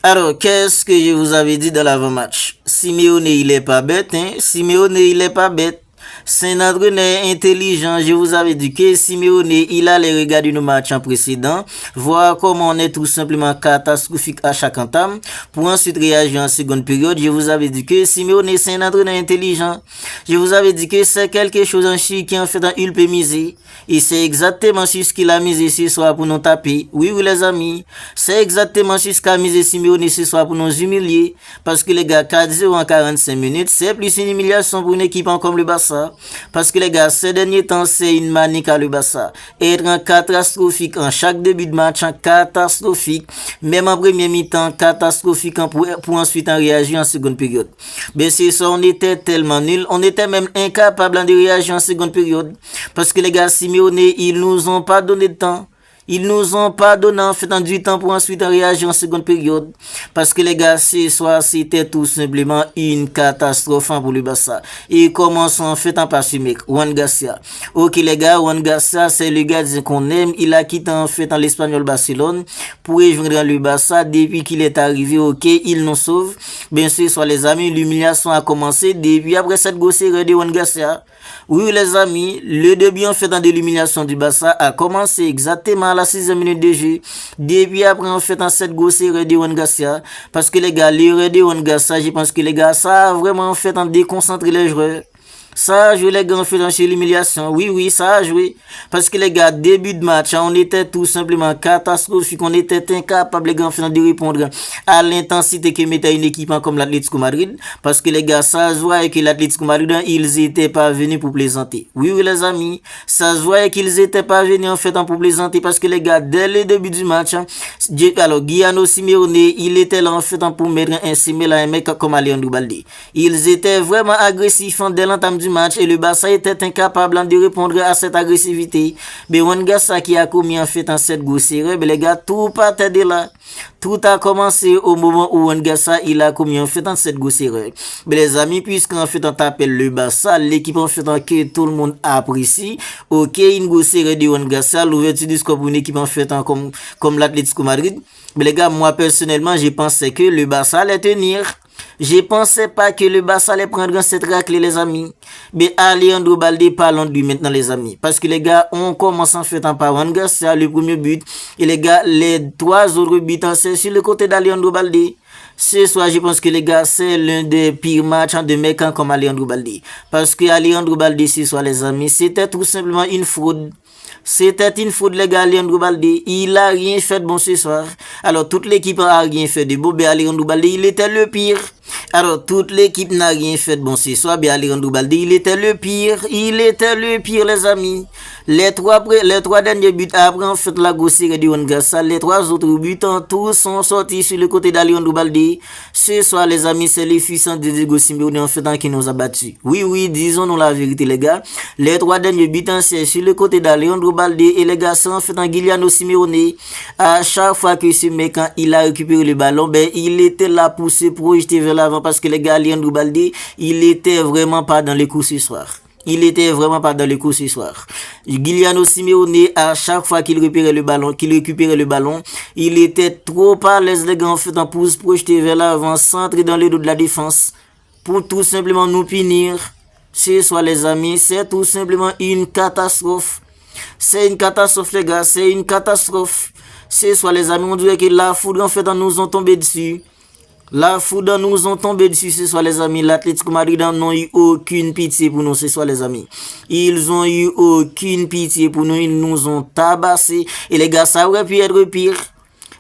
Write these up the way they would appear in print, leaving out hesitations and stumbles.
Alors, qu'est-ce que je vous avais dit dans l'avant-match? Simeone, il est pas bête, hein? Simeone, il est pas bête. C'est un entraîneur intelligent. Je vous avais dit que Simeone, il allait regarder nos matchs précédents, voir comment on est tout simplement catastrophique à chaque entame, pour ensuite réagir en seconde période. Je vous avais dit que Simeone, c'est un entraîneur intelligent. Je vous avais dit que c'est quelque chose en Chine qui en fait il peut miser. Et c'est exactement sur ce qu'il a misé ce soir pour nous taper. Oui, oui, les amis. C'est exactement sur ce qu'a misé Simeone ce soir pour nous humilier. Parce que les gars, 4-0 en 45 minutes, c'est plus une humiliation pour une équipe comme le Barça. Parce que les gars, ces derniers temps, c'est une manique à le Barça. Être en catastrophique en chaque début de match, en catastrophique. Même en premier mi-temps, catastrophique pour ensuite en réagir en seconde période. Mais c'est ça, on était tellement nuls. On était même incapable de réagir en seconde période. Parce que les gars, Simeone, ils nous ont pas donné de temps. Ils nous ont pas donné en fait du temps pour ensuite réagir en seconde période. Parce que les gars, ce soir, c'était tout simplement une catastrophe pour le Barça. Et commençons en fait en passer mec, Juan Garcia. Ok les gars, Juan Garcia, c'est le gardien qu'on aime. Il a quitté en fait en l'Espagnol Barcelone pour rejoindre le Barça. Depuis qu'il est arrivé, ok, il nous sauve. Bien sûr, soit les amis, l'humiliation a commencé depuis après cette grosse erreur de Juan Garcia. Oui les amis, le début en fait de l'humiliation du Barça a commencé exactement à la 6e minute de jeu. Depuis après en fait en cette grosse erreur de Juan Garcia. Parce que les gars, l'erreur de Juan Garcia, je pense que les gars, ça a vraiment en fait en déconcentré les joueurs. Ça a joué les gars en fait chez l'humiliation. Oui, oui, ça a joué. Parce que les gars, début de match, on était tout simplement catastrophique. On était incapable les gars en fait de répondre à l'intensité que mettait une équipe comme l'Atlético Madrid. Parce que les gars, ça se voit que l'Atlético Madrid, ils étaient pas venus pour plaisanter. Oui, oui, les amis. Ça se voit qu'ils étaient pas venus en fait pour plaisanter. Parce que les gars, dès le début du match, alors Gianni Simeone, il était là en fait pour mettre un mec comme Alejandro Balde. Ils étaient vraiment agressifs dès l'entame du match et le Barça était incapable de répondre à cette agressivité. Mais Juan Garcia qui a commis en fait en cette grosse erreur, les gars, tout partait de là. Tout a commencé au moment où Juan Garcia il a commis en fait en cette grosse erreur. Mais les amis, puisqu'en fait on t'appelle le Barça, l'équipe en fait que tout le monde apprécie, ok, une grosse erreur de Juan Garcia, l'ouverture du score pour une équipe en fait comme l'Atlético Madrid. Mais les gars, moi personnellement, je pensais que le Barça allait tenir. Je pensais pas que le Barça allait prendre cette raclée, les amis. Mais Alejandro Balde, parlons de lui maintenant, les amis. Parce que les gars, on commence en fait en par Juan Garcia, le premier but. Et les gars, les 3 autres buts, c'est sur le côté d'Alejandro Balde. Ce soir, je pense que les gars, c'est l'un des pires matchs de mecs comme Alejandro Balde. Parce que Alejandro Balde, ce soir, les amis, c'était tout simplement une fraude. C'était une faute, les gars, Alejandro Balde. Il a rien fait de bon ce soir. Alors, toute l'équipe a rien fait de bon, mais Alejandro Balde, il était le pire. Alors, toute l'équipe n'a rien fait de bon ce soir, mais Alejandro Balde, il était le pire. Il était le pire, les amis. Les trois derniers buts après, en fait, la grosse série de Juan Garcia, les 3 autres buts, tous sont sortis sur le côté d'Alejandro Balde. Ce soir, les amis, c'est les fils de Diego Simeone, en fait, qui nous a battus. Oui, oui, disons-nous la vérité, les gars. Les 3 derniers buts, c'est sur le côté d'Alejandro Balde et les gars, c'est en fait, Giuliano Simeone. À chaque fois que ce mec, quand il a récupéré le ballon, ben, il était là pour se projeter vers l'avant parce que les gars, Alejandro Balde, il était vraiment pas dans les coups ce soir. Il était vraiment pas dans le coup ce soir. Giuliano Simeone, à chaque fois qu'il récupérait le ballon, il était trop à l'aise, les gars, en fait, pour se projeter vers l'avant, centré dans le dos de la défense, pour tout simplement nous punir. Ce soir, les amis, c'est tout simplement une catastrophe. C'est une catastrophe, les gars, c'est une catastrophe. Ce soir, les amis, on dirait que la foudre, en fait, nous ont tombé dessus. La foudre nous ont tombé dessus ce soir, les amis. L'Atlético Madrid n'ont eu aucune pitié pour nous ce soir, les amis. Ils ont eu aucune pitié pour nous. Ils nous ont tabassé. Et les gars, ça aurait pu être pire.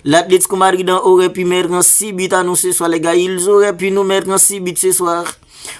L'Atlético Madrid aurait pu mettre 6 buts à nous ce soir, les gars. Ils auraient pu nous mettre 6 buts ce soir.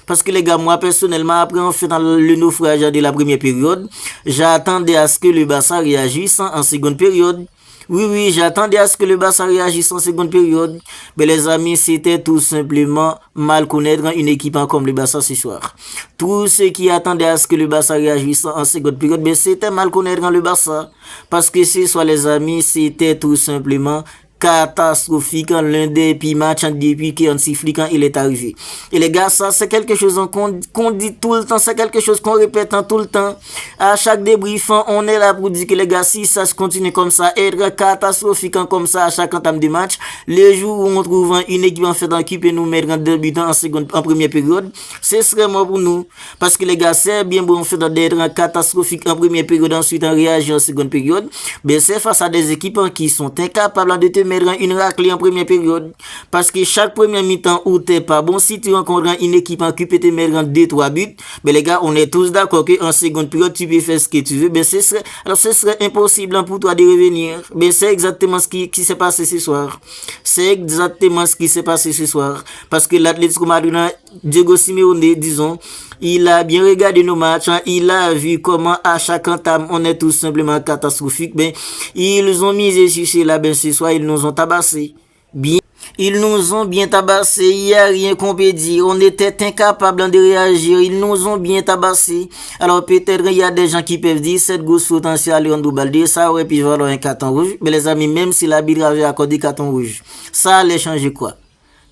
Parce que les gars, moi personnellement, après en fait dans le naufrage de la première période, j'attendais à ce que le Barça réagisse en seconde période. Oui, oui, j'attendais à ce que le Barça réagisse en seconde période. Mais les amis, c'était tout simplement mal connaître une équipe comme le Barça ce soir. Tous ceux qui attendaient à ce que le Barça réagisse en seconde période, mais c'était mal connaître le Barça. Parce que ce soir, les amis, c'était tout simplement catastrophique, l'un des pires matchs depuis qu'un siffle quand il est arrivé. Et les gars, ça c'est quelque chose qu'on dit tout le temps, c'est quelque chose qu'on répète tout le temps. À chaque débrief, on est là pour dire que les gars, si ça se continue comme ça, être catastrophique comme ça à chaque entame de match, les jours où on trouve une équipe en fait en qui peut nous mettre en deux buts en première période, ce serait mort pour nous. Parce que les gars, c'est bien bon fait d'être catastrophique en première période, ensuite en réagir en seconde période. Mais c'est face à des équipes qui sont incapables de te mettre une raclée en première période. Parce que chaque première mi-temps où t'es pas bon, si tu rencontres une équipe qui peut te mettre en 2-3 buts, ben les gars, on est tous d'accord qu'en seconde période, tu peux faire ce que tu veux. Ben ce serait impossible pour toi de revenir. Ben c'est exactement ce qui s'est passé ce soir. C'est exactement ce qui s'est passé ce soir. Parce que l'Atlético Madrid, Diego Simeone, disons, il a bien regardé nos matchs, il a vu comment à chaque entame on est tout simplement catastrophique. Ben, ils ont misé sur cela, ben ce soir ils nous ont tabassé. Bien. Ils nous ont bien tabassé, il n'y a rien qu'on peut dire, on était incapables de réagir, ils nous ont bien tabassé. Alors peut-être il y a des gens qui peuvent dire cette grosse potentielle à Leandro Balde, ça aurait pu valoir un carton rouge, mais les amis, même si l'arbitre avait accordé carton rouge, ça allait changer quoi?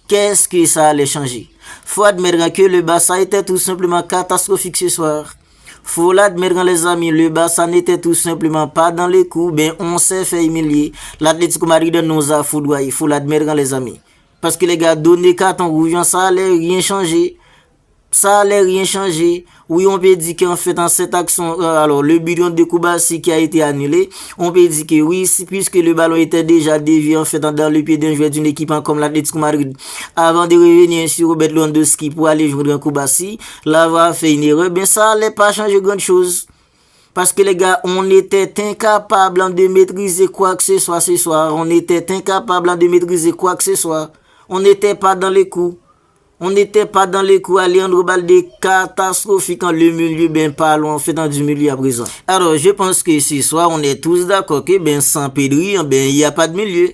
Qu'est-ce que ça allait changer? Faut admettre que le Barça était tout simplement catastrophique ce soir. Faut l'admettre les amis, le Barça n'était tout simplement pas dans les coups, ben on s'est fait humilier. L'Atlético Madrid nous a foudroyé, faut l'admettre les amis. Parce que les gars, donner carton rouge, ça allait rien changer. Ça allait rien changer. Oui, on peut dire qu'en fait, dans cette action, alors, le but de Koubassi qui a été annulé, on peut dire que oui, puisque le ballon était déjà dévié, en fait, dans le pied d'un joueur d'une équipe comme l'Atlético Madrid, avant de revenir sur Robert Lewandowski pour aller jouer dans Koubassi, l'avoir fait une erreur, ben, ça allait pas changer grand chose. Parce que les gars, on était incapable de maîtriser quoi que ce soit ce soir. On était incapable de maîtriser quoi que ce soit. On n'était pas dans les coups. On n'était pas dans les coups. Leandro Balde catastrophique en le milieu, ben pas loin, en fait, dans du milieu à présent. Alors, je pense que ce soir, on est tous d'accord que, ben, sans Pedri, ben, il n'y a pas de milieu.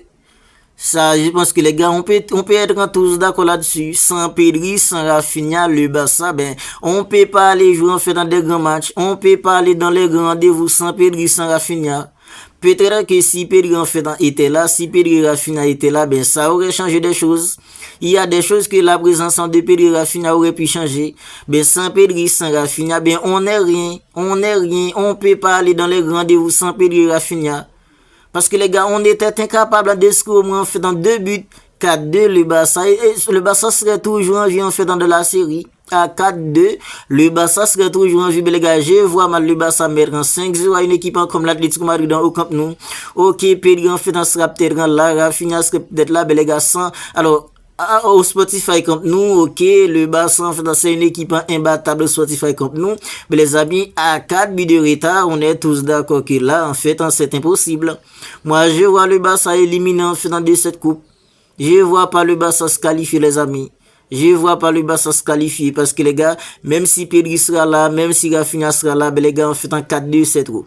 Ça, je pense que les gars, on peut être tous d'accord là-dessus. Sans Pedri, sans Rafinha, le Barça, ben, on peut pas aller jouer, en fait, dans des grands matchs. On peut pas aller dans les grands rendez-vous sans Pedri, sans Rafinha. Peut-être que si Pedri en fait était là, si Pedri Rafinha était là, ben ça aurait changé des choses. Il y a des choses que la présence de Pedri Rafinha aurait pu changer. Ben sans Pedri, sans Rafinha, ben on n'est rien. On peut pas aller dans les rendez-vous sans Pedri Rafinha. Parce que les gars, on était incapables de scorer en fait dans 2 buts. 4-2, le Barça serait toujours en vie en fait dans de la série. À 4-2, le Barça serait toujours en vie. Les gars, je vois mal le Barça mettre en 5-0 à une équipe comme l'Atlético Madrid au Camp Nou. Ok, Pedri en fait sera peut-être là, Rafinha serait peut-être là, les gars, sans. Alors, au Spotify Camp Nou, ok, le Barça en fait c'est une équipe imbattable au Spotify Camp Nou. Mais les amis, à 4 buts de retard, on est tous d'accord que là, en fait, c'est impossible. Moi, je vois le Barça éliminer en fait dans cette coupe. Je vois pas le Barça se qualifier, les amis. Je vois pas le Barça se qualifier parce que les gars, même si Pedri sera là, même si Rafinha sera là, ben les gars, en fait en 4-2, c'est trop.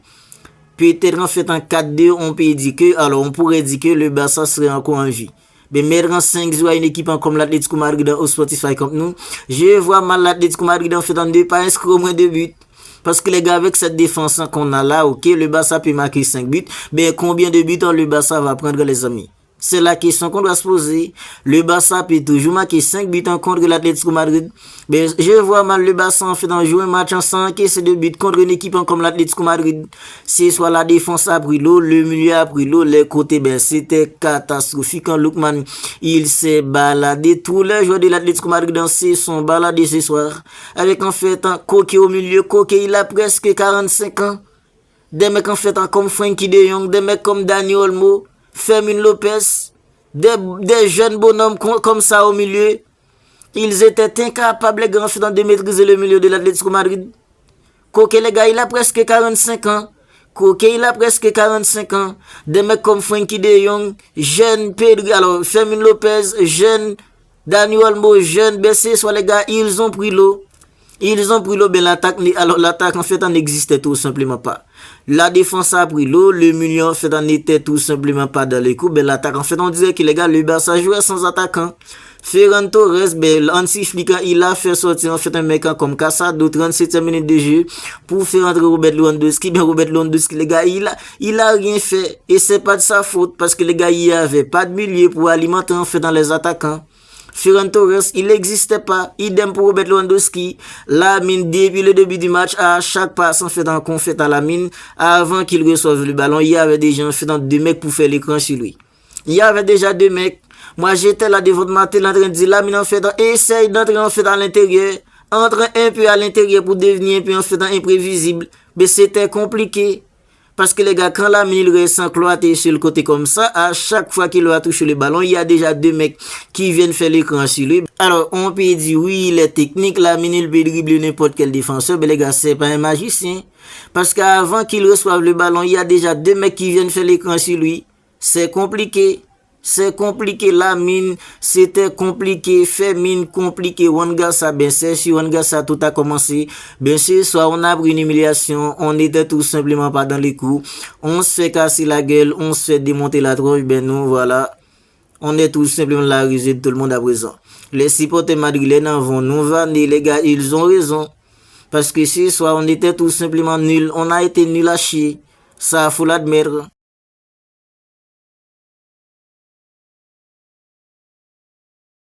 Peut-être en fait en 4-2, on peut dire que, alors on pourrait dire que le Barça serait encore en vie. Mais mettre en 5 à une équipe comme l'Atlético Madrid au Spotify comme nous, je vois mal l'Atlético Madrid en fait en 2 pas inscrire au moins 2 buts. Parce que les gars, avec cette défense qu'on a là, ok, le Barça peut marquer 5 buts, mais combien de buts le Barça va prendre, les amis? C'est la question qu'on doit se poser. Le Barça peut toujours marquer 5 buts en contre l'Atlético Madrid. Mais je vois mal le Barça en fait en jouer un match sans encaisser 2 buts contre une équipe comme l'Atlético Madrid. C'est soit la défense a pris l'eau, le milieu a pris l'eau, les côtés, ben c'était catastrophique. Quand Lookman, il s'est baladé. Tous les joueurs de l'Atlético Madrid sont baladés ce soir. Avec en fait un Koke au milieu. Koke, il a presque 45 ans. Des mecs en fait comme Frenkie de Jong, des mecs comme Dani Olmo, Fermin Lopez, des jeunes bonhommes comme ça au milieu. Ils étaient incapables, les grands, de maîtriser le milieu de l'Atlético Madrid. Koke, les gars, il a presque 45 ans. Koke, il a presque 45 ans. Des mecs comme Frenkie de Jong, jeune Pedri, alors Fermin Lopez, jeune Dani Olmo, jeune BC, soit les gars, ils ont pris l'eau. Ils ont pris l'eau, ben l'attaque en fait n'existait tout simplement pas. La défense a pris l'eau, le milieu en fait n'était tout simplement pas dans les coups, ben l'attaque en fait on disait que les gars, le Barça jouait sans attaquant. Ferran Torres, en sifflant, il a fait sortir en fait un mec comme Casado, 37e minute de jeu, pour faire entrer Robert Lewandowski. Ben Robert Lewandowski, les gars, il a rien fait. Et c'est pas de sa faute, parce que les gars, il y avait pas de milieu pour alimenter en fait dans les attaquants. Ferran Torres, il n'existait pas. Idem pour Robert Lewandowski. Lamine, depuis le début du match, à chaque passe en fait qu'on fait à Lamine, avant qu'il reçoive le ballon, il y avait déjà en fait deux mecs pour faire l'écran sur lui. Il y avait déjà deux mecs. Moi, j'étais là devant ma télé en train de dire, Lamine en fait, essaye d'entrer en fait à l'intérieur. Entre un peu à l'intérieur pour devenir un peu en fait imprévisible. Mais c'était compliqué. Parce que les gars, quand Lamine reste cloîtré sur le côté comme ça, à chaque fois qu'il va toucher le ballon, il y a déjà deux mecs qui viennent faire l'écran sur lui. Alors, on peut dire, oui, il est technique, Lamine, il peut dribbler n'importe quel défenseur, mais les gars, c'est pas un magicien. Parce qu'avant qu'il reçoive le ballon, il y a déjà deux mecs qui viennent faire l'écran sur lui. C'est compliqué. C'est compliqué, Lamine, c'était compliqué, Fermin, compliqué, Wangassa, ben c'est sur Wangassa tout a commencé, ben c'est soit on a pris une humiliation, on était tout simplement pas dans les coups, on se fait casser la gueule, on se fait démonter la tronche, ben nous voilà, on est tout simplement la risée de tout le monde à présent. Les supporters madrilènes vont nous vanner, les gars, ils ont raison, parce que ce soir on était tout simplement nuls, on a été nuls à chier, ça faut l'admettre.